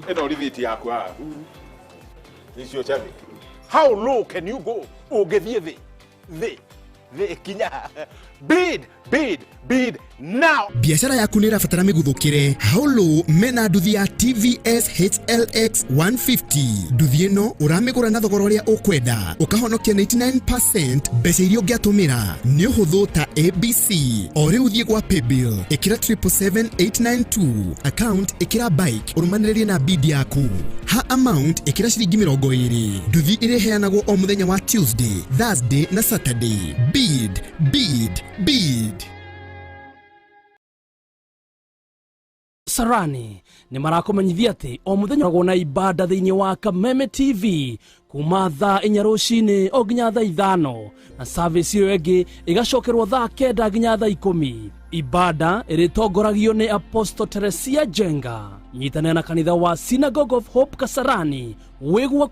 eno rithiti yakwa nicio chavi. How low can you go? Ogethie the kinya. Bid now. Biashara yaku ni rafatara miguthukire. How low mena nduthi ya TVS HLX 150. Nduthi ino uramigura na thogora uria ukwenda. Ukahonokia 99% mbeca iria ungiatumira. Ni uhuthu ta ABC. Ori uthie gwa paybill. Ikira 77892. Account ikira bike. Urumaniririe na bid yaku. Ha amount ikira shilingi 20. Nduthi ireheanagwo o muthenya wa Tuesday, Thursday na Saturday. Bid. Sarani ni marakomanyithia ati o muthenya gona ibada thiini wa Kameme TV kuma thaa 4 rucini o nginya thaa 5 na service iyo enge igacokerwo thaa 9 nginya thaa 10. Ibada iritongoragio ni Apostle Teresia Jenga, nyitanira na kanitha wa Synagogue of Hope Kasarani wigwa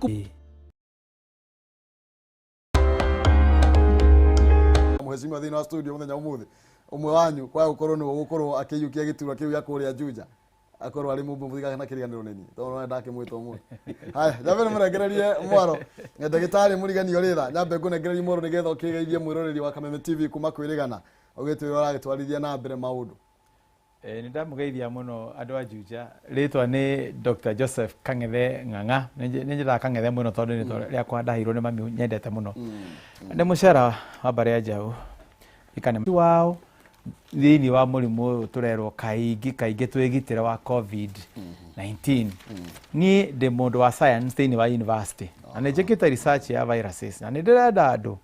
Mheshimiwa thina studio muthenya umuthi umwe wanyu kwa ukorwo ni gukorwo akiyukia gitura kiu ya kuria Juja akorwo ari mumbu muthiga na kiriganiro nini tono ndake mwito umwe. Haya jabe murengererie mwaro ndagitari murigani orira nyambe ngunegererie mwaro nigetha ukigeithie mwiroreri wa Kameme TV kuma kwirigana ugitwira uragitwarithia na mbere maundu. Ni ndamugeithia muno andu a Juja. Ritwa ni Dr. Joseph Kangethe Ng'ang'a. Ninjira Kangethe muno tondu ni ria kwa ndahirwo ni mami nyendete muno. Ndi mucera wa bare ya jau ikane wao thiini wa murimu turerwo kaingi twigitire wa COVID-19. Ni ndi mundu wa science thiini wa university na njikite research ya viruses na ndirenda andu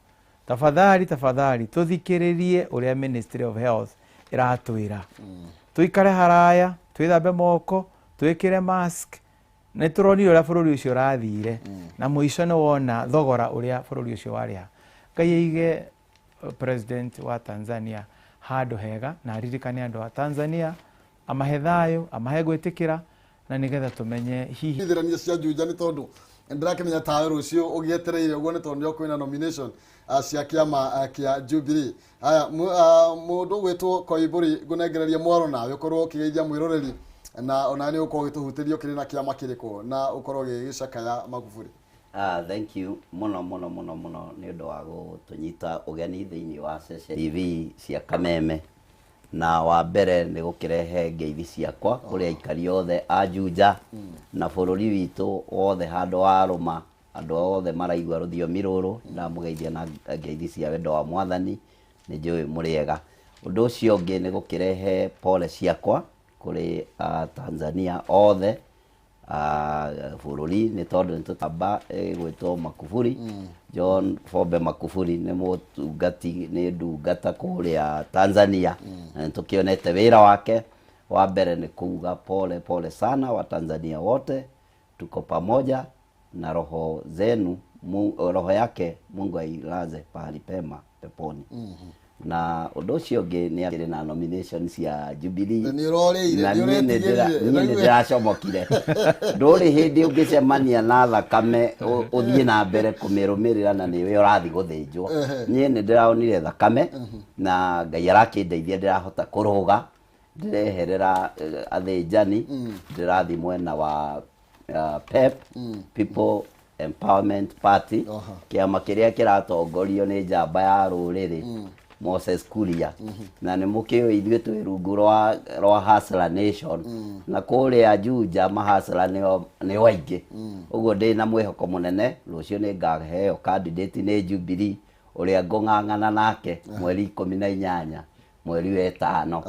tafadhali tuthikiririe uria Ministry of Health iratwira tuikare haraya twithambe moko twikire mask na turoni uria bururi ucio rathire na muico ni wona thogora uria bururi ucio waria kaiyige president wa Tanzania hado hega na ririkane andu wa Tanzania amahe thayo amahe gwitikira na nigetha tumenye hihi ithirania cia Juja ni tondu ndirakimenya tawe rucio ugietereire uguo ni tondu yokwina nomination cia kiama kia Jubilee. Haya mundu gwitwo Koiburi ngunegereria mwaro nawe ukorwo kigeithia mwiroreri na onani ukorwo gituhutirio kiri na kiama kiriko na ukorwo gicakaya Magufuli. Thank you muno ni undu wa gutunyita ugeni thiini wa TV cia Kameme na wa mbere ni gukirehe ngeithi ciakwa kuri aikari othe a Juja na bururi witu othe handu wa ruma andu othe maraigua ruthiomi ruru na mugeithia na ngeithi cia wendo wa Mwathani ni njui muriega. Undu ucio ungi ni gukirehe pole ciakwa kuri Tanzania othe bururi ni tondu nitutamba gwitwo Magufuli John Pombe Magufuli ni mutungati ni ndungata kuria Tanzania na tukionete wira wake wa mbere ni kuuga pole sana wa Tanzania wote tuko pamoja na roho zenu roho yake Mungu ailaze pahali pema peponi. Na undu ucio ungi ni akiri na nomination cia Jubilee na ni ndiracomokire nduri hindi ungicemania na thakame uthie na mbere kumirumirira na niwe urathi guthinjwo nie ni ndiraonire thakame na Ngai arakindeithia ndirahota kuruga ndireherera athinjani ndirathi mwena wa PEP People Empowerment Party kiama kiria kiratongorio ni njamba ya ruriri Moses Kuria na ni mukio ithuĩ twĩ rungu rwa Hustler Nation na kũrĩa Juja mahasla nĩ waingĩ ũguo ndĩ na mwĩhoko mũnene rũciũ nĩ ngaheo candidate nĩ Jubilee ũrĩa ngũng'ang'ana nake mweri 18 mweri wa 5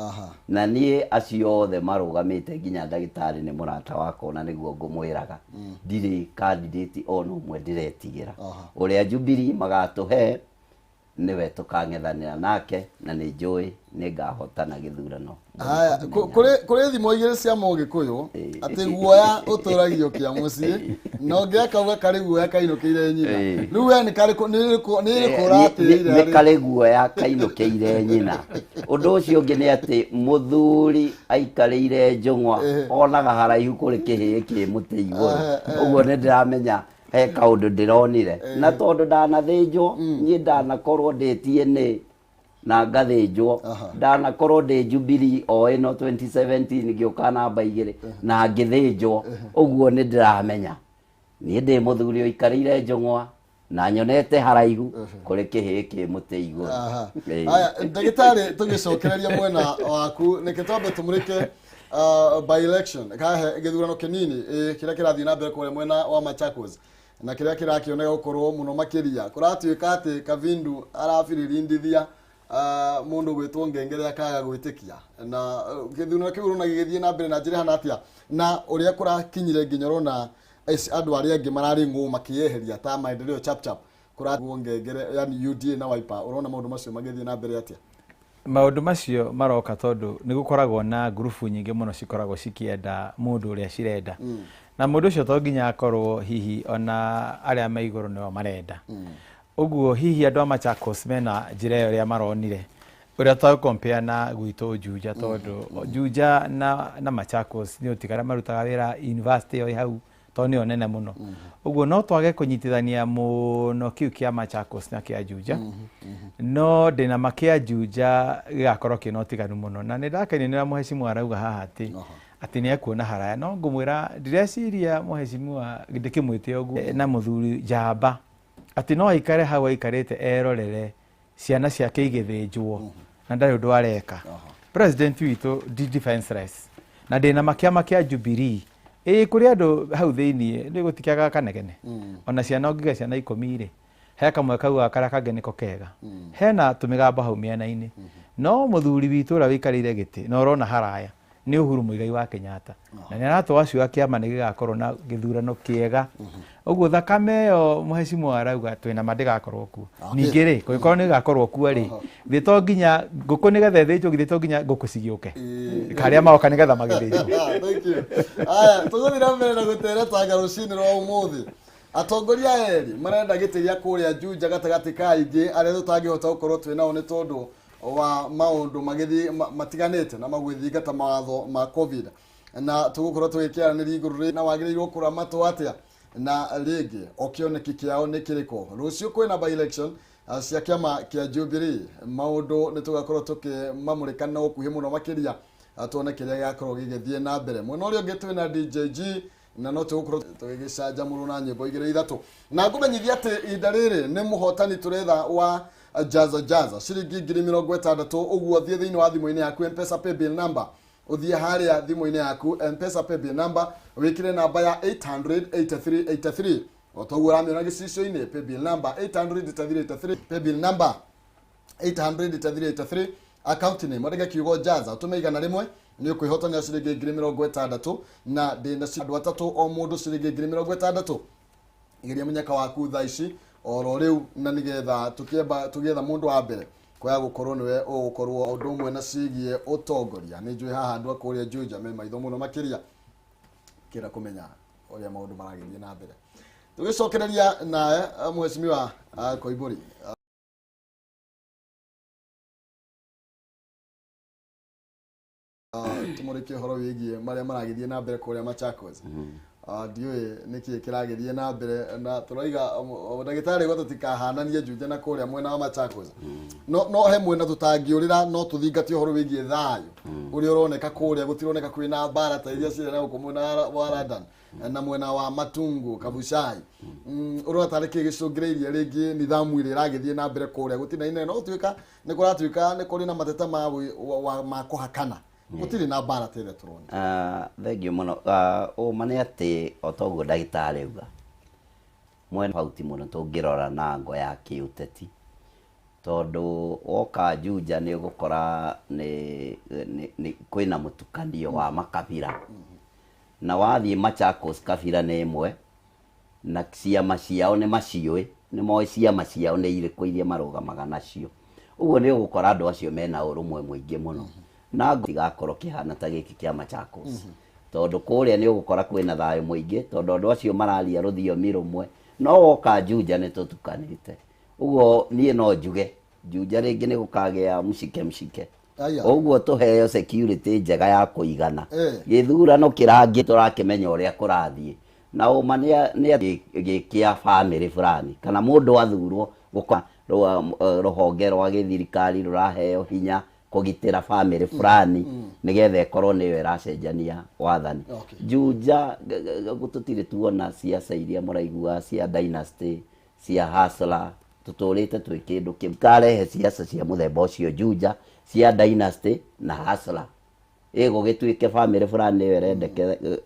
na niĩ acio othe marũgamĩte nginya ndagĩtarĩ nĩ mũrata wakwa na nĩguo ngũmwĩraga ndirĩ candidate ono ũmwe ndĩretigĩra ũrĩa Jubilee magatũhe niwe tukang'ethanira nake na ni njui ni ngahotana githurano. Haya kuri thimo igire cia Mugikuyu ati guoya uturagio kia mucii no ngekauga kari guoya kainukire nyina riu we ni kari ni kurati ni kari guoya kainukire nyina undu ucio ungi ni ati muthuri aikarire njung'wa onaga haraihu kuri kihii ki muti iguru uguo ni ndiramenya he kaundu ndironire na tondu ndanathinjwo nie ndanakorwo nditie ni na ngathĩnjwo ndanakorwo ndĩ Jubilee o ĩno 2017 ngĩũka namba 2 na ngĩthĩnjwo ũguo nĩ ndĩramenya niĩ ndĩ mũthuri ũikarĩire Njũng'wa na nyonete haraihu kũrĩ kĩhĩ kĩ mũtĩ igũrũ. Haya ndagĩtarĩ tũgĩcokereria mwena waku nĩke twambe tũmũrĩke by election kahe gĩthurano kĩnini kĩrĩa kĩrathiĩ na mbere kũrĩa mwena wa Machakos na kĩrĩa kĩrakĩoneka gũkorwo mũno makĩria kũratuĩka atĩ Kavindu arabirindithia mundu gwĩtwo ngengere akaga gwĩtĩkia na gĩthurano kĩu na gĩgĩthiĩ na mbere na njĩra hana atĩa na ũrĩa kũrakinyire nginya rona andũ arĩa angĩ mararĩ ngũ makĩeheria ta maendeleo chap kũratwo ngengere yani UDA na Wiper ũrona maũndũ macio magĩthiĩ na mbere atĩa? Maũndũ macio maroka tondũ nĩ gũkoragwo na grupu nyingĩ mũno cikoragwo cikĩenda mũndũ ũrĩa cirenda na mũndũ ũcio to nginya akorwo hihi ona arĩa me igũrũ nĩo marenda. Ũguo hihi andũ a Machakos mena njĩra ĩyo ĩrĩa maronire ũrĩa twa compare na gwitũ Juja tondũ Juja na Machakos nĩ ũtigara marutaga wĩra university ĩyo hau tondũ nĩyo nene mũno. Ũguo no twage kũnyitithania mũno kĩu kĩa Machakos na kĩa Juja no ndĩna makĩa Juja gĩgakorwo kĩna ũtiganu mũno na nĩ ndakenio nĩ Mheshimiwa arauga haha atĩ nĩ ekuona haraya no ngũmwĩra ndĩreciria Mheshimiwa ndĩkĩmwĩte ũguo na mũthuri Jamba atĩ no aikare hau aikarĩte erorere ciana ciake igĩthĩnjwo na ndarĩ ũndũ areka. President witũ defenseless na ndĩna makĩa Jubilee kũrĩ andũ hau thĩinĩ nĩ gũtikĩaga kanegene ona ciana ũngĩgĩa ciana 10 rĩ he kamwe kauga karĩa kangĩ nĩko kega hena tũmĩgambo hau mĩena-inĩ no mũthuri witũ ũrĩa wĩikarĩire gĩtĩ na ũrona haraya nĩ Uhuru Muigai wa Kenyatta na nĩ aratũa ciuga kĩama nĩ gĩgakorwo na gĩthurano kĩega. Ũguo thakame ĩyo Mheshimiwa arauga twĩna ma ndĩgakorwo kuo ningĩ rĩ kũngĩkorwo nĩ gĩgakorwo kuo rĩ githĩ to nginya ngũkũ nĩgetha ĩthĩnjwo githĩ to nginya ngũkũ cigĩũke karĩa maoka nĩgetha magĩthĩnjwo. Thank you. Aya tũgũthiĩ na mbere na gũtereta rũcinĩ rwa ũmũthĩ atongoria erĩ marenda gĩtĩ gĩa kũrĩa Juja gatagatĩ ka aingĩ arĩa tũtangĩhota gũkorwo twĩnao nĩ tondũ wa maũndũ magĩthiĩ matiganĩte na magwĩthingata mawatho ma COVID na tũgũkorwo tũgĩkĩaranĩria igũrũ na wagĩrĩirwo kũramatwo atĩa na rĩngĩ okĩoneki kĩao nĩ kĩrĩkũ. Rũciũ kwĩna by election cia kĩama kĩa Jubilee maũndũ nĩ tũgakorwo tũkĩmamũrĩka na ũkuhĩ mũno makĩria tuone kĩrĩa gĩgakorwo gĩgĩthiĩ na mbere. Mwena ũrĩa ũngĩ twĩna DJG na no tũgũkorwo tũgĩgĩcanjamũrwo na nyĩmbo 2-3 na ngũmenyithia atĩ ihinda rĩrĩ nĩ mũhotani tũretha wa Jaza ciringi 60,000 ũguo thiĩ thĩinĩ wa thimũ-inĩ yaku M-Pesa paybill number uthie harĩa thimũ-inĩ yaku M-Pesa paybill number wĩkĩre namba ya 800-8383 otoguo ũramĩona gĩcicio-inĩ paybill number 800-8383 paybill number 800-8383 account name ndege kiugo Jaza ũtũme igana rĩmwe nĩ ũkwĩhotania ciringi 60,000 na ndĩna andũ atatũ o mũndũ ciringi 60,000 igeria mũnyaka waku thaa ici oro rĩu na nĩgetha tũgĩetha mũndũ wa mbere kwaya gũkorwo nĩwe ũgũkorwo ũndũ ũmwe na ciĩgiĩ ũtongoria. Nĩ njũĩ haha andũ a kũrĩa Juja me maitho mũno makĩria kĩra kũmenya ũrĩa maũndũ maragĩthiĩ na mbere. Tũgĩcokereria nawe Mheshimiwa Koimbũri tumũrĩkie ũhoro wĩgiĩ marĩa maragĩthiĩ na mbere kũrĩa Machakos. Ndiũĩ nĩkĩ kĩragĩthiĩ na mbere na tũraiga ndagĩtarĩ gwa tũtikahananie Juja na kũrĩa mwena wa Machakos no he mwena tũtangĩũrĩra no tũthingatie ũhoro wĩgiĩ thayũ ũrĩa ũroneka kũrĩa gũtironeka kwĩna mbara ta iria cirĩ na gũkũ mwena wa Radan na mwena wa Matungu Kabuchai ũrona tarĩ kĩ gĩcũngĩrĩirie rĩngĩ nithamu ĩrĩa ĩragĩthiĩ na mbere kũrĩa gũtinaine no tuĩka nĩ kũratuĩka nĩ kũrĩ na mateta ma kũhakana gũtirĩ na mbara tĩre tũrona. Thengio mũno ũma nĩ atĩ otoguo ndagĩtarĩ auga mwena hauti mũno tũngĩrora na ngo ya kĩũteti tondũ woka Juja nĩ ũgũkora kwĩna mũtukanio wa makabira na wathiĩ Machakos kabira nĩ ĩmwe na ciama ciao nĩ maciũĩ nĩ moĩ ciama ciao nĩ irĩkũ iria marũgamaga nacio. Ũguo nĩ ũgũkora andũ acio mena ũrũmwe mũingĩ mũno na tigakorwo kĩhana ta gĩkĩ kĩa Machakos tondũ kũrĩa nĩ ũgũkora kwĩna thayũ mũingĩ tondũ andũ acio mararia rũthiomi rũmwe no woka Juja nĩ tũtukanĩte. Ũguo niĩ no njuge Juja rĩngĩ nĩ gũkagĩa mshike ũguo tũheo security njega ya kũigana gĩthurano kĩrangi tũrakĩmenya ũrĩa kũrathiĩ na ũma nĩ gĩkĩa family fulani kana mũndũ athurwo gũka ruhonge rwa githirikari ruraheo hinya kugitira family fulani nigetha ikorwo niyo iracenjania wathani. Juja gututire tuona siasa iria muraigua cia dynasty cia hustler tuturite twi kindu kiu karehe siasa cia muthemba ucio Juja cia dynasty na hustler ego gituike family fulani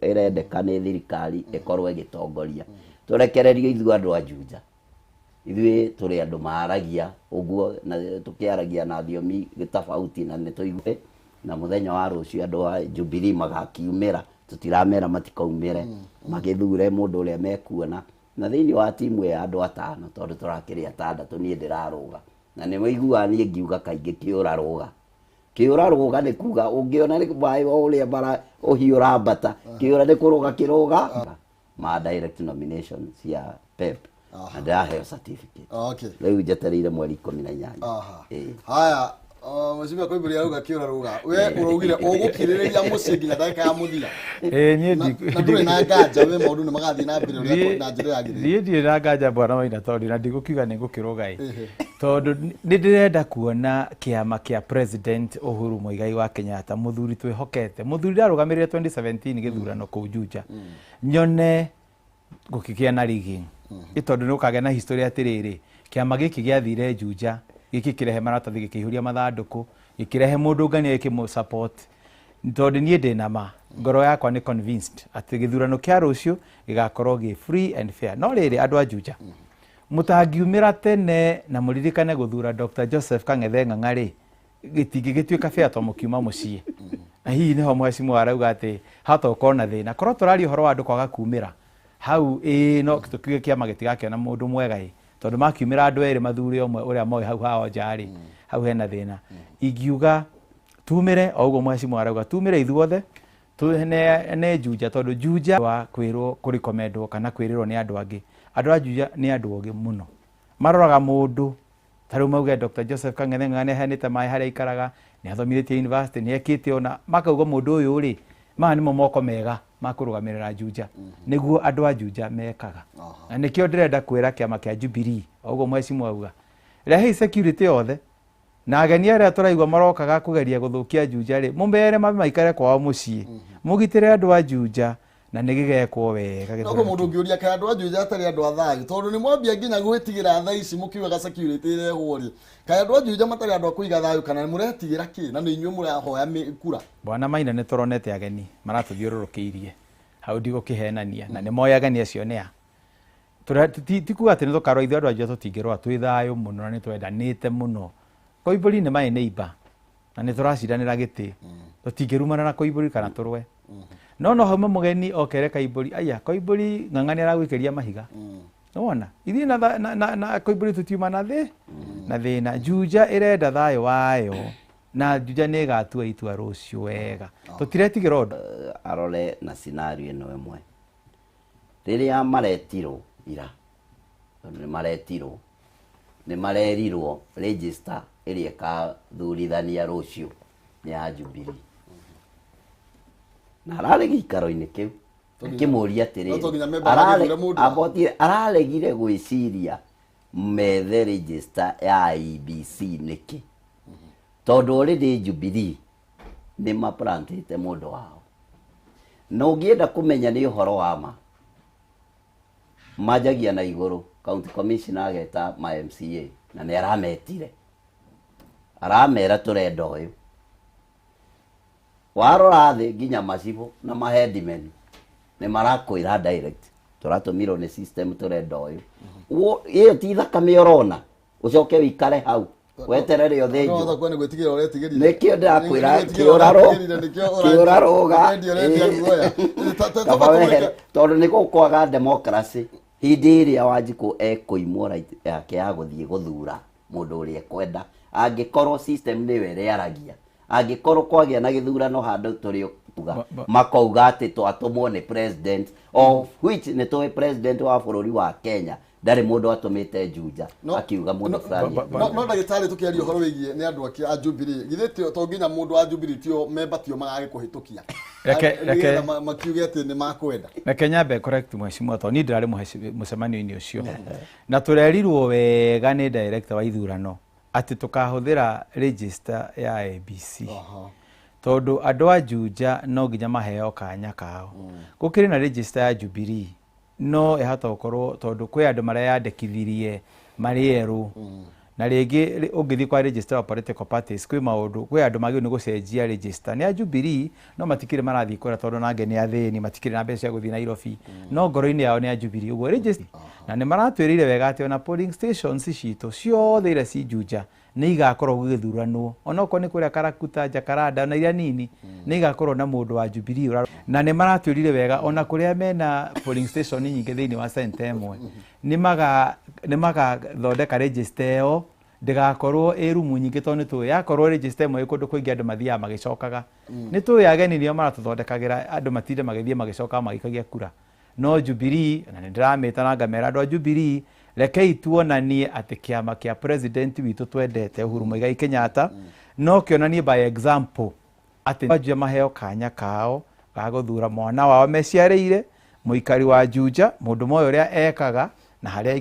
irendeka ni thirikari ikorwo igitongoria turekererio ithu andu a Juja ithuĩ tũrĩ andũ maaragia ũguo na tukiaragia na thiomi gĩtafauti na nĩtũigue na mũthenya wa rũciũ andũ a Jubilee magakiumĩra tũtiramera matikaumĩre magĩthure mũndũ ũrĩa mekuona na thĩinĩ wa timu ya andũ atano tondũ tũrakĩrĩ atandatũ niĩ ndĩrarũga na nĩwaiguaga niĩ ngiuga kaingĩ kĩũrarũga nĩ kuga ũngĩona nĩ maĩ ũrĩa bara ũhiũra mbata kĩũra nĩ kũrũga kĩrũga ma direct nomination cia Pep and I have certificate. Okay. Leo jeterire mweri 18. Haya, mheshimiwa Koimburi aruga kiuraruga. We urugire ugukiriria mucingi na ndaka ya muthia. Nie ndure na nganja we maundu ni magathi na mbere uria na njira yagire. Nie ndire na nganja bwana Maina tondu na ndigukiuga ni ngukiruga tondu ni ndirenda kuona kiama kia president Uhuru Muigai wa Kenyatta muthuri twihokete muthuri ndarugamirire 2017 githurano ku Juja nyone gukikia na rigging itondu nukage na historia atiriri kiama giki giathire Juja giki kirehe maratathi gikihuria mathanduku gikirehe mundu ngani gikimu support tondu nie ndina ma ngoro yakwa ni convinced ati githurano kia rucio gigakorwo gi free and fair no riri andu a Juja mutangiumira tene na muririkane guthura Dr. Joseph Kang'ethe Ng'ang'a ri gitigituika fair to mukiuma mucii na hihi niho mheshimiwa arauga ati hata ukona thina korwo turari horo wa andu kwaga kumira hau no tukiuge kiama gitigakiona mundu mwega tondu makiumira andu eri mathuri omwe uria moy hau hao njari hau hena thina ingiuga tumire oguo mheshimiwa arauga tumire ithuothe tuhene Juja tondu Juja wa kwirwo kuri komendo kana kwirirwo ni andu angi andu a Juja ni andu ogi muno maroraga mundu taru mauge Dr. Joseph Kang'ethe Ng'ang'a henete mai haria ikaraga ni athomithĩtie university ni ekite ona makauga mundu uyu ri ma ni moko mega makurugamirira Juja niguo andu a Juja mekaga na nikio ndirenda kwira kiama kia Jubilee oguo mheshimiwa auga rehe security yothe na ageni aria turaigwa marokaga kugeria guthukia Juja ri mumbere maikare kwao mucii mugitire andu a Juja na nigigekwo wega no mundu ngiuria ka andu a Juja atari andu a thayu tondu ni mwambia nginya gwitigira thaa ici mukiuga security irehwo ri ka andu a Juja matari andu a kuiga thayu kana muretigira ki na ni inyuĩ murahoya kura bwana Maina ni turonete ageni maratuthiururukiirie hau ndigukihenania na ni moya ageni acio nia tikuga ati ni tukarwa ithu andu a Juja tutingirwa twi thayu muno na ni twendanite muno Koimburi ni mai neighbor na ni turaciranira giti tutingirumana na Koimburi kana turwe no hauma mugeni okere Koimburi aya Koimburi Ng'ang'a ni aragwikeria mahiga nona ithi na Koimburi tutiuma na thina Juja irenda thayo wayo na Juja ni gatua itua rucio wega tutiretigira undu arore na scenario ino imwe riria maretirwo ira ni marerirwo register iria ka thurithania rucio ni ya Jubilee na araregi ikaro-ini kiu kimuria atiri araregire gwiciria methe register ya IEBC niki tondu already Jubilee ni maplantite mundu wao no ngienda kumenya ni uhoro wa ma majagia na iguru county commissioner ageta ma MCA na ni aramera turenda uyu warora thi nginya macibo na maheadmen ni marakwira direct turatumirwo ni system turenda uyu iyo ti thakame urona ucoke wikare hau weterere othenjo no kwani gwetigira uretigiria nikio ndakwira kiuraroga tondu ni gukwaga democracy hindi iria Wanjiku ekuimwo right yake ya guthie guthura mundu uria kwenda angikorwo system ni we riaragia angikorwo kwagia na githurano handu turi tuga makauga ati twatumwo ni president of which ni toy president wa bururi wa Kenya ndari mundu atumite Juja akiuga mundu fulani no ndagitari tukiaria horo wigie ni andu a Jubilee githitio to nginya mundu wa Jubilee tio member tio magage kuhitukia reke makiuge ati ni makwenda na Kenya be correct mheshimiwa to ni ndirari mucemanio-ini ucio na turerirwo wega ni director wa ithurano ati tukahuthira register ya ABC tondu andu a Juja no nginya maheo kanya kao gukiri na register ya Jubilee no ehata gukorwo tondu kwi andu maria yandikithirie mari eru na ringi ungithi kwa register of political parties kwi maundu kwi andu magi ni gucenjia register ni a Jubilee no matikire marathi kura tondu nange ni athini matikire na mbeca guthi Nairobi no ngoro-ini yao ni a Jubilee uguo register na ni maratwirire wega ati ona polling stations ciito ciothe iria ci Juja ni igakorwo gugithuranwo onoko ni kuria Karakuta Jakaranda na iria nini ni igakorwo na mundu wa Jubilee na ni maratwirire wega ona kuria mena polling station nyingi thiini wa center imwe ni maga thondeka register eo ndigakorwo rumu nyingi tondu tu yakorwo register imwe ikundu kuingi andu mathia magicokaga ni tu ageni nio maratuthondekagira andu matinde magithie magicoka magikagia kura no Jubilee na ndiramita na ngamera andu a Jubilee rekei tuonanie ati kiama kia president witu twendete Uhuru Muigai Kenyatta no kionanie by example ati Juja maheo kanya kao ga guthura mwana wao meciareire muikari wa Juja mundu moyo uria ekaga na haria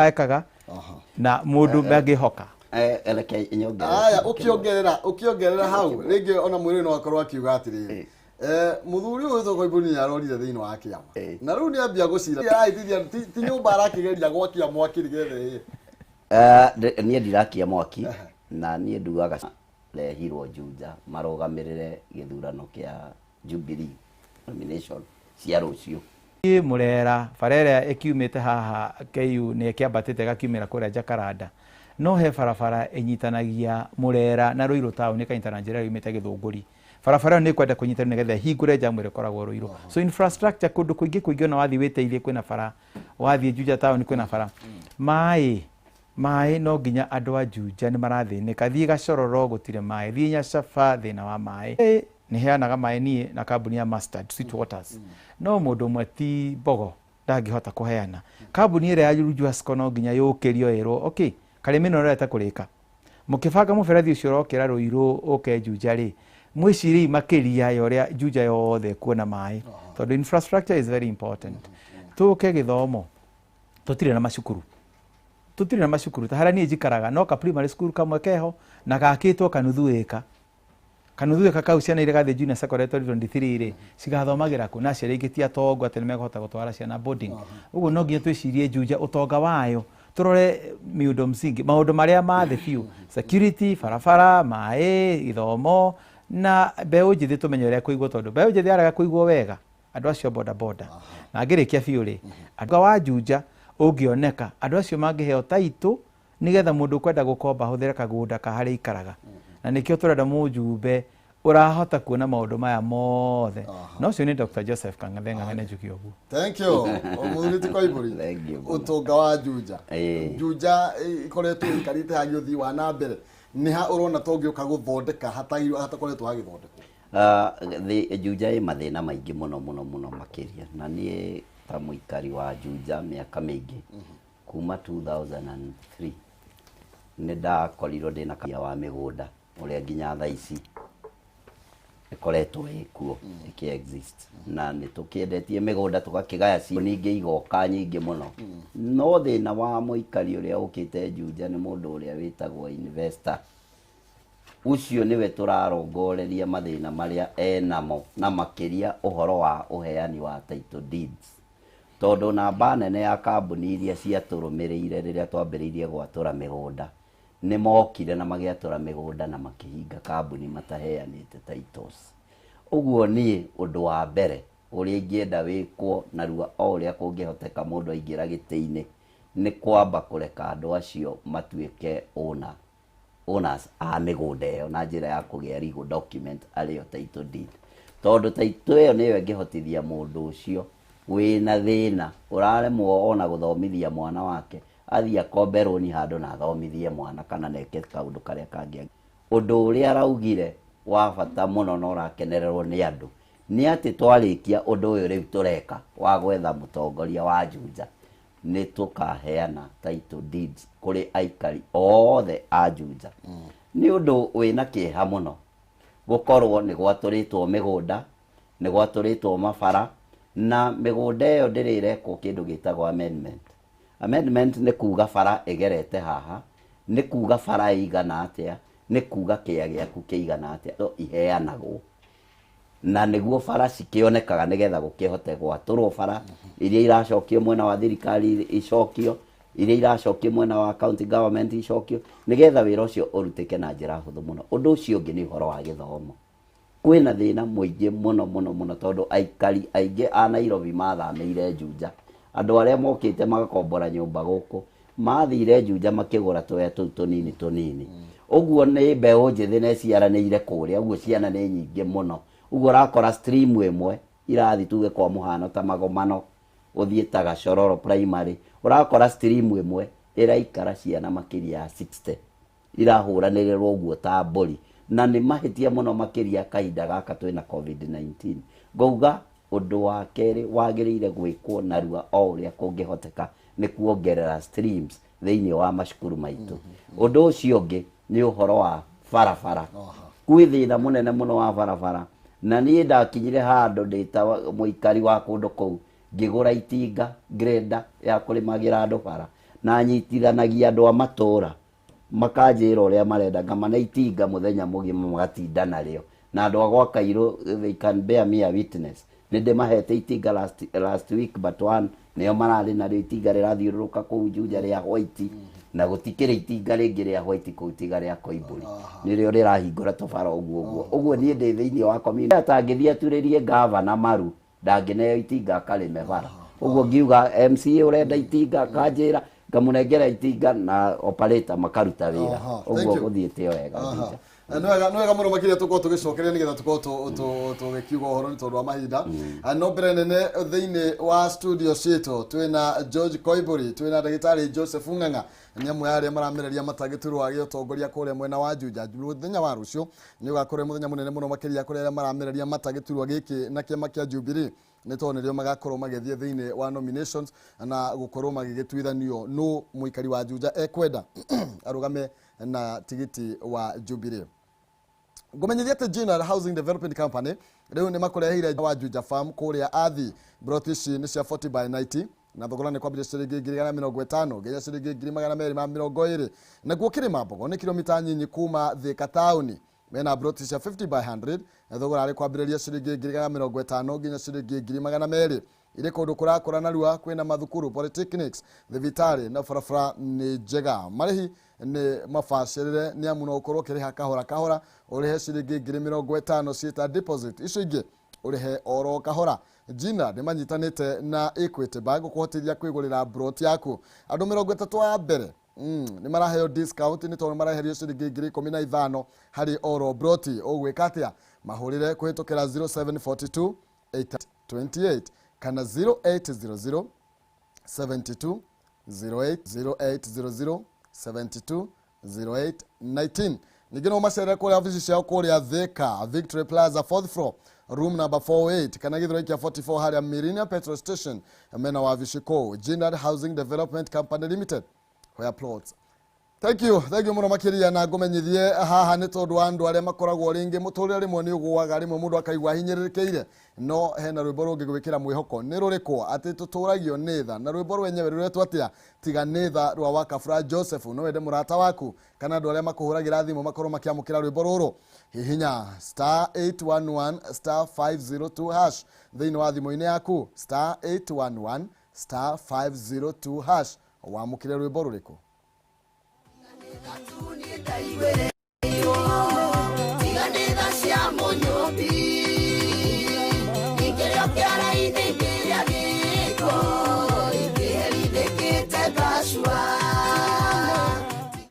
ekaga na mundu magihoka rekei nyonge aya ukiongerera hau ringi ona mwiri no akorwo akiuga atiriri muthuri uyu thoko ibuni ni arorire thiini wa kiama na riu ni ambia gucira aitithia ti nyumba arakigeria gwakia mwaki rigethe nie ndirakia mwaki na nie nduaga rehirwo Juja marugamirire githurano kia Jubilee nomination cia rucio murera farere ekiumite haha KU ni kiambatite gakiumira kuria Jakaranda no he farafara enyitanagia murera na Ruiru town kaintana njira yumite Githunguri farafara ni kwenda kunyitana nigetha hingure jamu irekoragwo Ruiru so infrastructure kundu kuingi ona wathi witeithie kwina fara wathi Juja town kwina fara mai no nginya andu a Juja ni marathinika thie Gacororo gutire mai thie Nyacafa thina wa mai ni heanaga mai nie na kambuni ya Mustard Sweet Waters no mundu mwe ti bogo ndangihota kuheana kambuni ire ya Juasco no nginya yukirio ero okay karimi no reta kurika mukibanga muberethi ucio rokira Ruiru uke Juja ri mwiciri makiria yoria Juja yothe kuona mai tondu infrastructure is very important tuke githomo tutire na macukuru ta haria ni njikaraga no ka primary school kamwe keho na gakitwo kanuthu eka kau ciana ire gathi junior secondary 23 ri cigathomagira ku na ciana ingitia tongo ati ni megahota gutwara ciana boarding uguo no nginya twicirie Juja utonga wayo turore miundo msingi maundu maria mathe fiu security farafara mai ithomo na beu njithi tumenye uria kuigwo tondu beu njithi araga kuigwo wega andu acio boda na ngirikia fiu ri andu wa Juja ungioneka andu acio mangiheo taito nigetha mundu kwenda gukomba huthira kagunda ka haria ikaraga na nikio turenda mujumbe urahota kuona maundu maya mothe no cio ni Dr. Joseph Kangathe ng'ang'ane njuki oguo thank you muthuri ti koiburi utonga wa Juja Juja ikoretwo ikarite hagi uthii wa na mbere ni ha urona tongiuka guthondeka hatakoretwo hagithondekwo Juja mathina maingi muno makiria na nie ta muikari wa Juja miaka mingi kuma 2003 ni ndakorirwo ndina kaya wa migunda uria nginya thaa ici ikoretwo ikuo exist na ni tukiendetie migunda tukakigaya cio ningi igoka nyingi muno no thina wa muikari uria ukite Juja ni mundu uria witagwo investor ucio niwe turarongoreria mathina maria enamo na makiria uhoro wa uheani wa title deeds tondu namba nene ya kambuni iria ciaturumirire riria twambiriirie gwatura migunda ni mokire na magiatura migunda na makihinga kambuni mataheanite titles uguo ni undu wa mbere uria ingienda wikwo na ruwa uria kungihoteka mundu aingira giti-ini ni kwamba kureka andu acio matuike owners a migunda iyo na njira ya kugia legal document ario title deed tondu title iyo niyo ingihotithia mundu ucio wina thina uraremwo ona guthomithia mwana wake athia kombe roni handu na thomithie mwana kana neke kaundu karia kangi undu uria araugire wa bata muno no rakenererwo ni andu ni ati twarikia undu uyu riu tureka wa gwetha mutongoria wa Juja nĩ tũkaheana title deeds kũrĩ aikari othe a Juja. Nĩ ũndũ wĩna kĩeha mũno gũkorwo nĩ gwatũrĩtwo mĩgũnda, nĩ gwatũrĩtwo mabara, na mĩgũnda ĩyo ndĩrĩrekwo kĩndũ gĩtagwo amendment. Amendment nĩ kuga bara ĩgerete haha, nĩ kuga bara ĩigana atĩa, nĩ kuga kĩea gĩaku kĩigana atĩa iheanagwo. Na nĩguo bara cikĩonekaga nĩgetha gũkĩhote gwatũrwo bara iria iracokio mwena wa thirikari icokio, iria iracokio mwena wa county government icokio, nĩgetha wĩra ũcio ũrutĩke na njĩra hũthũ mũno. Ũndũ ũcio ũngĩ nĩ ũhoro wa gĩthomo. Kwĩna thĩna mũingĩ mũno tondũ aikari aingĩ a Nairobi mathamĩire Juja. Andũ arĩa mokĩte magakombora nyũmba gũkũ mathire Juja makĩgũra tũya tũu tũnini. Ũguo nĩ mbeũ njĩthĩ na ciaranĩire kũrĩa, ũguo ciana nĩ nyingĩ mũno. Ũguo rakora stream ĩmwe irathi tuge kwa mũhano ta Magomano ũthiĩ ta Gashororo primary, ũrakora stream ĩmwe ĩraikara ciana makĩria ya 60 irahũranĩrĩrwo ũguo ta mbũri, na nĩ mahĩtia mũno makĩria kahinda gaka twĩna COVID-19. Ngauga ũndũ wa kerĩ wagĩrĩire gwĩkwo narua o ũrĩa kũngĩhoteka nĩ kuongerera streams thĩinĩ wa macukuru maitũ. Ũndũ ũcio ũngĩ nĩ ũhoro wa barabara. Kwĩ thĩna mũnene mũno wa barabara, na niĩ ndakinyire handũ ndĩta mũikari wa kũndũ kũu ngĩgũra itinga grader ya kũrĩmagĩra andũ bara, na nyitithanagia andũ a matũra makanjĩra ũrĩa marenda, ngamana itinga mũthenya mũgima magatinda narĩo, na andũ a gwa Kairũ they can bear me a witness. Nĩ ndĩmahete itinga last week but one nĩo mararĩ narĩo itinga rĩrathiũrũrũka kũu Juja rĩa white, na gũtikĩrĩ itinga rĩngĩ rĩa white kũu tiga rĩa Koimbũri, nĩrĩo rĩrahingũra tũbara ũguo niĩ ndĩ thĩinĩ wa community. Atangĩthiĩ aturĩrie gavana maru ndangĩneo itinga akarĩme bara. Ũguo ngiuga MCA ũrenda itinga akanjĩra ngamũnengera itinga na operator makaruta wĩra. Ũguo gũthiĩte wega. Nĩ wega mũno makĩria tũkorwo tũgĩcokeria nĩgetha tũkorwo tũgĩkiuga ũhoro nĩ tondũ wa mahinda. No mbere nene thĩinĩ wa studio ciitũ twĩna George Koimbũri, twĩna ndagĩtarĩ Joseph Ng'ang'a, nĩ amwe arĩa maramereria matagĩturwo agĩũtongoria kũrĩa mwena wa Juja. Mũthenya wa rũciũ nĩ ũgakorwo mũthenya mũnene mũno makĩria kũrĩa arĩa maramereria matagĩturwo gĩkĩ na kĩama kĩa Jubilee, nĩ tondũ nĩrĩo magakorwo magĩthiĩ thĩinĩ wa nominations na gũkorwo magĩgĩtuithanio nũ mũikari wa Juja ekwenda arũgame na tigiti wa Jubilee. Ngũmenyithia atĩ Gina Housing Development Company rĩu nĩ makũrehire wa Juja Farm kũrĩa Athi. Broti ici nĩ cia 40 by 90 na thogora nĩ kwambĩrĩria ciringi 150 nginya ciringi 220. Naguo kĩrĩma Mbogo nĩ kilomita nyinyi kuma Thika Town mena broti cia 50 by 100 na thogora arĩ kwambĩrĩria ciringi 150 nginya ciringi 200. Ile kũndũ kũrakũra narua kwĩna mathukuru polytechnics, thibitarĩ na barabara nĩ njega. Marĩhi nĩ mabacĩrĩre nĩ amu no ũkorwo ũkĩrĩha kahora ũrĩhe ciringi 50 ciĩta deposit, icio ingĩ ũrĩhe oro kahora. Gina nĩ manyitanĩte na Equity Bank gũkũhotithia kwĩgũrĩra broti yaku. Andũ 30 wa mbere nĩ maraheo discount nĩ tondũ maraherio ciringi 15,000 harĩ oro broti. Ũgwĩka atĩa? Mahũrĩre kũhĩtũkĩra 0742 828 kana 0800 72 08 0800 72 08 19. Ningĩ no macerere kũrĩa ofici ciao kũrĩa Thika Victory Plaza 4th floor room number 48 kana gĩthũrai kĩa 44 harĩa Mirinia petrol station mena wa Vishiko. Gina Housing Development Company Limited where plots. Thank you muno makĩria, na ngũmenyithie haha nĩ tondũ wa andũ arĩa makoragwo rĩngĩ mũtũrĩre rĩmwe nĩ ũgũaga, rĩmwe mũndũ akaigua hinyĩrĩrĩkĩire, no hena rwĩmbo rũngĩ gwĩkĩra mwĩhoko. Nĩ rũrĩkũ? Atĩ tũtũragio nĩ tha, na rwĩmbo rwenyewe rũretwo atĩa? Tiga nĩ tha rwa Wakabura Joseph. No wende mũrata waku kana andũ arĩa makũhũragĩra thimũ makorwo makĩamũkĩra rwĩmbo rũrũ, hihinya *811 *502 hash thĩinĩ wa thimũ-inĩ yaku, *811 *502 hash wamũkĩre rwĩmbo rũrĩkũ.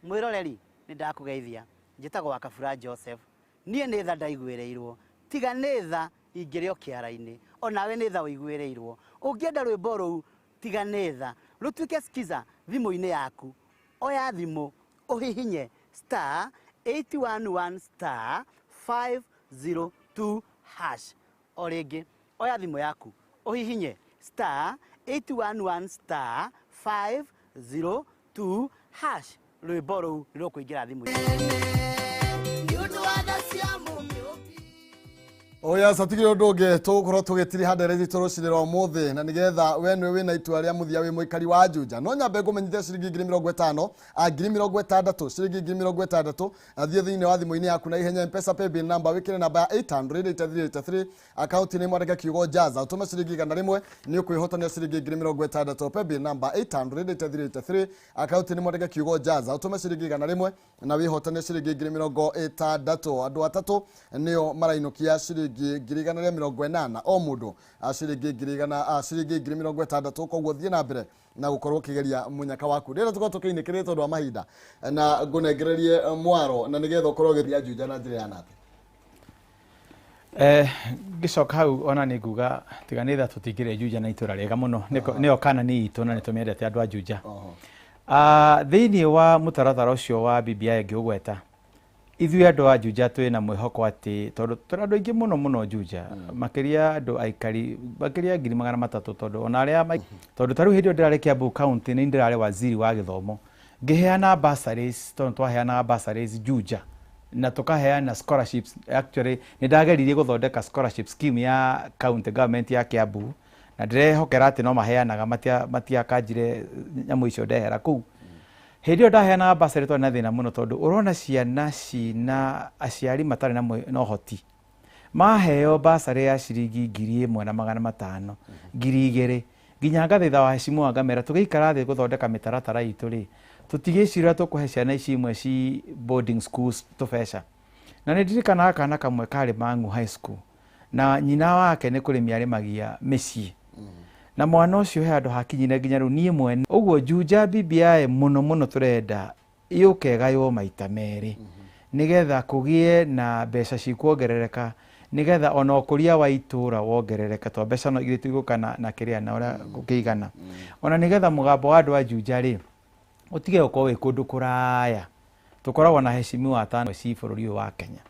Mwiroreri nĩ ndakũgeithia, njĩtagwo Wakabura Joseph. Niĩ nĩ tha ndaiguĩrĩirwo, tiga nĩ tha ingĩrĩ o kĩara-inĩ, onawe nĩ tha ũiguĩrĩirwo. Ũngĩenda rwĩmbo rũu tiga nĩ tha rũtuĩke skiza thimũ-inĩ yaku, oya thimũ uhihinye *811 *502 hash. O rĩngĩ oya thimũ yaku uhihinye *811 502 hash rwimbo rou nä rå kå ingä ra thimå oya satigire undu ungi tugukorwo tugitiri handerezi turucinira umuthi na nigetha we nwe wina itua ria muthia wi muikari wa Juja no nyambe ngumenyithia ciringi 50,000 60,000 ciringi 60,000 athie thiini wa thimu-ini yaku na ihenya mpesa paybill number wikire namba ya 800-8383 account ni mwandike kiugo jaza utume ciringi 100 ni ukwihotania ciringi 60,000 paybill number 800-8383 account ni mwandike kiugo jaza utume ciringi 100 na wihotania ciringi 60,000 andu atatu nio marainukia ciringi 180 o mundu ciringi 60,000 koguo thie na mbere na gukorwo kigeria munyaka waku rira tuko tukiinikirite tondu wa mahinda na ngunengererie mwaro na nigetha ukorwo githia Juja na njira ya nate gicoka hau ona ni nguga tiganitha tutingire Juja na itura riega muno nio kana ni itu na nitumendete andu a Juja thiini wa mutaratara ucio wa BBI ngiugweta ithuĩ andũ a Juja twĩna mwĩhoko atĩ tondũ tũrĩ andũ aingĩ mũno Juja makĩria andũ aikari makĩria 300,000 tondũ ona arĩa tondũ tarĩu hĩndĩ ĩyo ndĩrarĩ Kiambu County nĩ ndĩrarĩ waziri wa gĩthomo ngĩheana bursaries tondũ twaheanaga bursaries Juja na tukaheana scholarships actually nĩ ndageririe gũthondeka scholarship scheme ya county government ya Kiambu na ndĩrehokera atĩ no maheanaga matiakanjire nyamũ icio ndehera kũu hĩndĩ ĩyo ndaheana bursary tondũ na thĩna mũno tondũ ũrona ciana cina aciari matarĩ na ũhoti maheo bursary ya ciringi 1,500 2,000 nginya ngathaitha wa hecimu ngamera tũgĩikara thĩ gũthondeka mĩtaratara itũ rĩ tũtigĩcirĩra tũkũhe ciana ici imwe ci boarding schools tũbeca na nĩ ndirikanaga kana kamwe karĩ Mang'u high school na nyina wake nĩ kũrĩmia arĩmagia mĩciĩ na mwana ucio he andu hakinyire nginya riu nie mwene uguo Juja BBI muno turenda iukegayo maita meri nigetha kugie na mbeca cikuongerereka nigetha ona ukuria wa itura wongerereka to mbeca no igituigukana na kiria na ora gukigana ona nigetha mugambo wa andu a Juja ri utige ukorwo wi kundu kuraya tukoragwo na heshimiwa atano ci bururi wa Kenya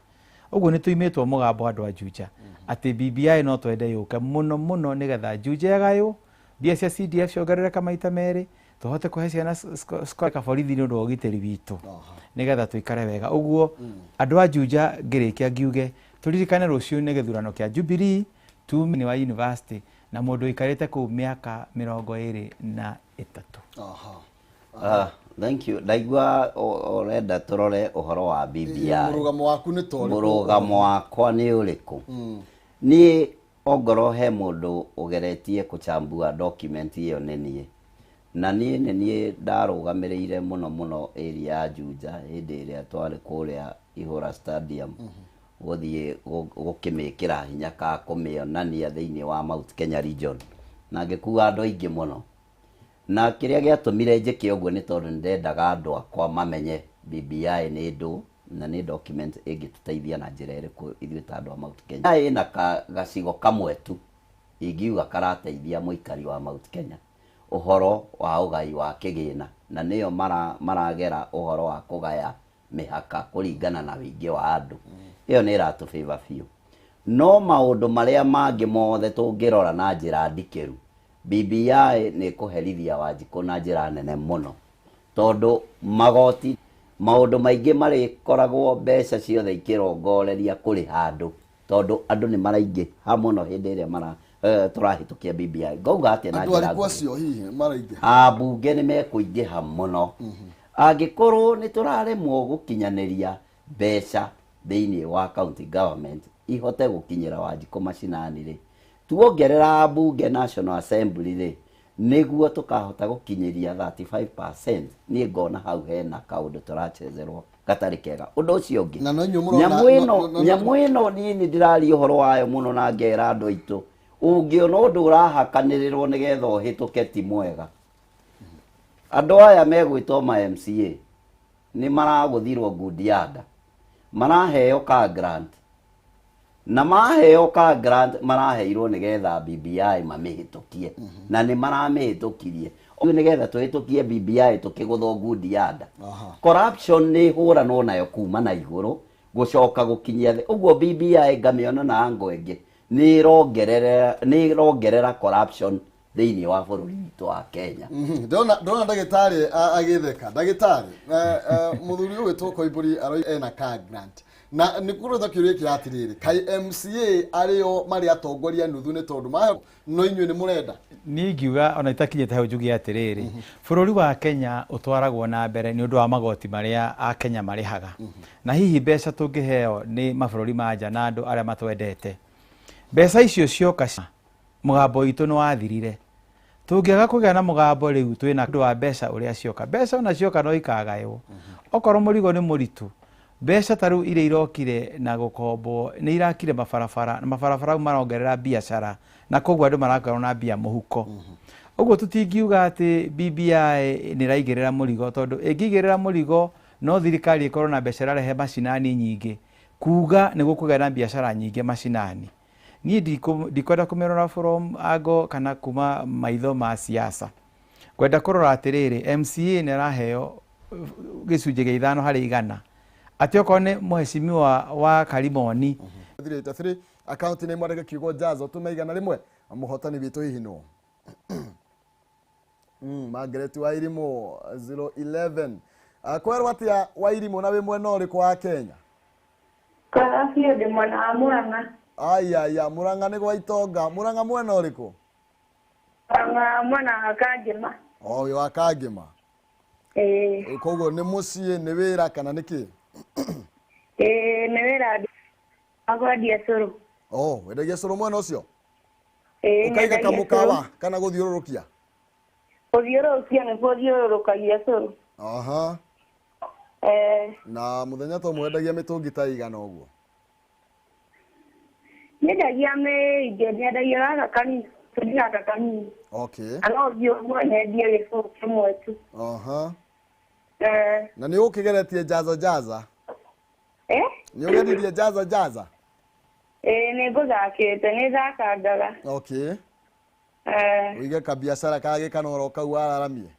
uguo ni tuimitwo mugambo wa andu a Juja ati BBI no twende yuke muno nigetha Juja gayo mbia cia CDF ciongerereka maita meri tuhote kuhe ciana scholarship borithi ni undu wa ugitiri witu nigetha tuikare wega uguo andu a Juja ngirikia ngiuge turirikane rucio ni githurano kia Jubilee ni wa university na mundu ikarite ku miaka 23 thank you ndaigua orenda turore uhoro wa BBI murugamo waku ni tori murugamo wakwa ni uriku ni ongoro he mundu ugeretie kuchambua document iyo nenie na nie ndarugamiriire muno area ya Juja hindi iria twari kuria Ihura Stadium guthie gukimikira hinya ka kumionania thiini wa Mount Kenya region na ngikuwa andu aingi muno na kiria giatumire njike uguo ni tondu ndendaga andu akwa mamenye BBI ni ndu na ni document ingituteithia na njira iriku ithuĩ ta andu a Mount Kenya ina gacigo kamwe tu ingiuga karateithia muikari wa Mount Kenya uhoro wa ugai wa kigina na niyo maragera uhoro wa kugaya mihaka kuringana na wingi wa andu iyo ni ratu favor fiu no maundu maria mangi mothe tungirora na njira ndikiru BBI ni kuherithia Wanjiku na njira nene muno tondu magoti maundu maingi mari koragwo mbeca ciothe ikirongoreria kuri handu tondu andu ni maraingi ha muno hindi iria mara turahitukia BBI ngauga atia na njira andu acio hihi maraingi bunge ni mekuingiha muno angikorwo ni turaremwo gukinyaniria mbeca thiini wa county government ihote gukinyira Wanjiku macinani ri tuongerera bunge National Assembly ri niguo tukahota gukinyiria 35% ni ngona hau hena kaundu turachezerwo gatari kega undu ucio ungi nyamu ino nini ndirari uhoro wayo muno na ngera andu aitu ungiona undu urahakanirirwo nigetha uhituke ti mwega andu aya megwitwo ma MCA ni maraguthirwo Gudiada maraheo ka grant na maheo ka grant maraheirwo nigetha BBI mamihitukie na ni maramihitukirie nigetha tuhitukie BBI tukiguthwo Gudiada corruption ni hurano nayo kuma na iguru gucoka gukinyia thi uguo BBI ngamiona na ango ingi ni rongerera corruption thĩinĩ wa bũrũri witũ wa Kenya. Ndona ndagĩtarĩ agĩtheka ndagĩtarĩ mũthuri ũyũ wĩtwo Koimbũri ena car grant na nĩ kũrũtha kĩũria kĩa atirĩrĩ kai MCA arĩo marĩ atongoria nuthu nĩ tondũ mahe no inyuĩ nĩ mũrenda niĩ ingiuga ona itakinyĩte hau njuge atĩrĩrĩ bũrũri wa Kenya ũtwaragwo na mbere nĩ ũndũ wa magoti marĩa a Kenya marĩhaga na hihi mbeca tũngĩheo nĩ mabũrũri ma nja na andũ arĩa matwendete mbeca icio cioka mũgambo witũ nĩ wathirire tũngĩaga kũgĩa na mũgambo rĩu twĩna andũ wa mbeca ũrĩa cioka mbeca ona cioka no ikagaywo okorwo mũrigo nĩ mũritũ mbeca ta rĩu iria irokire na gũkombwo nĩ irakire mabarabara na mabarabara marongerera biacara na koguo andũ marakorwo na mbia mũhuko ũguo tũtingiuga atĩ BBI nĩ raigĩrĩra mũrigo tondũ ĩngĩigĩrĩra mũrigo no thirikari ĩkorwo na mbeca ĩrarehe macinani nyingĩ kuga nĩ gũkũgĩa na biacara nyingĩ macinani niĩ ndikwenda kũmĩrora from ango kana kuma maitho ma siasa kwenda kũrora atĩrĩrĩ MCA nĩ araheo gĩcunjĩ gĩa 5/100 ati okorwo nĩ mũhecimiwa wa Karimoni thirĩte free account nĩ mwandĩke kiugo Jazo tumeigana rĩmwe mũhotani witũ hihi no Margaret Wairimu 011 kwerwo atia Wairimu na wĩ mwena ũrĩkũ wa Kenya Karafio de mwana Murang'a aya Murang'a nĩ gwa Itonga Murang'a mwena ũrĩkũ mwana Akagema wĩ wa Kagema koguo nĩ mũciĩ nĩ wĩra kana nĩkĩ nĩ wĩra agwadia cũrũ wendagia cũrũ mwena ũcio ũkaiga kamũkawa kana gũthiũrũrũkia nĩ gũthiũrũrũkagia cũrũ na mũthenya to mwendagia mĩtũngi ta igana ũguo nyendagia mĩingĩ nyendagia gaka kanini gaka kanini no thiũ mwenendia gĩcũrũ kĩmwe tu na nĩ ũkĩgeretie Jaza nĩ ũgeririe Jaza nĩ ngũthakĩte nĩ thakangaga ũige kabiacara kagĩ kana ũroka wararamie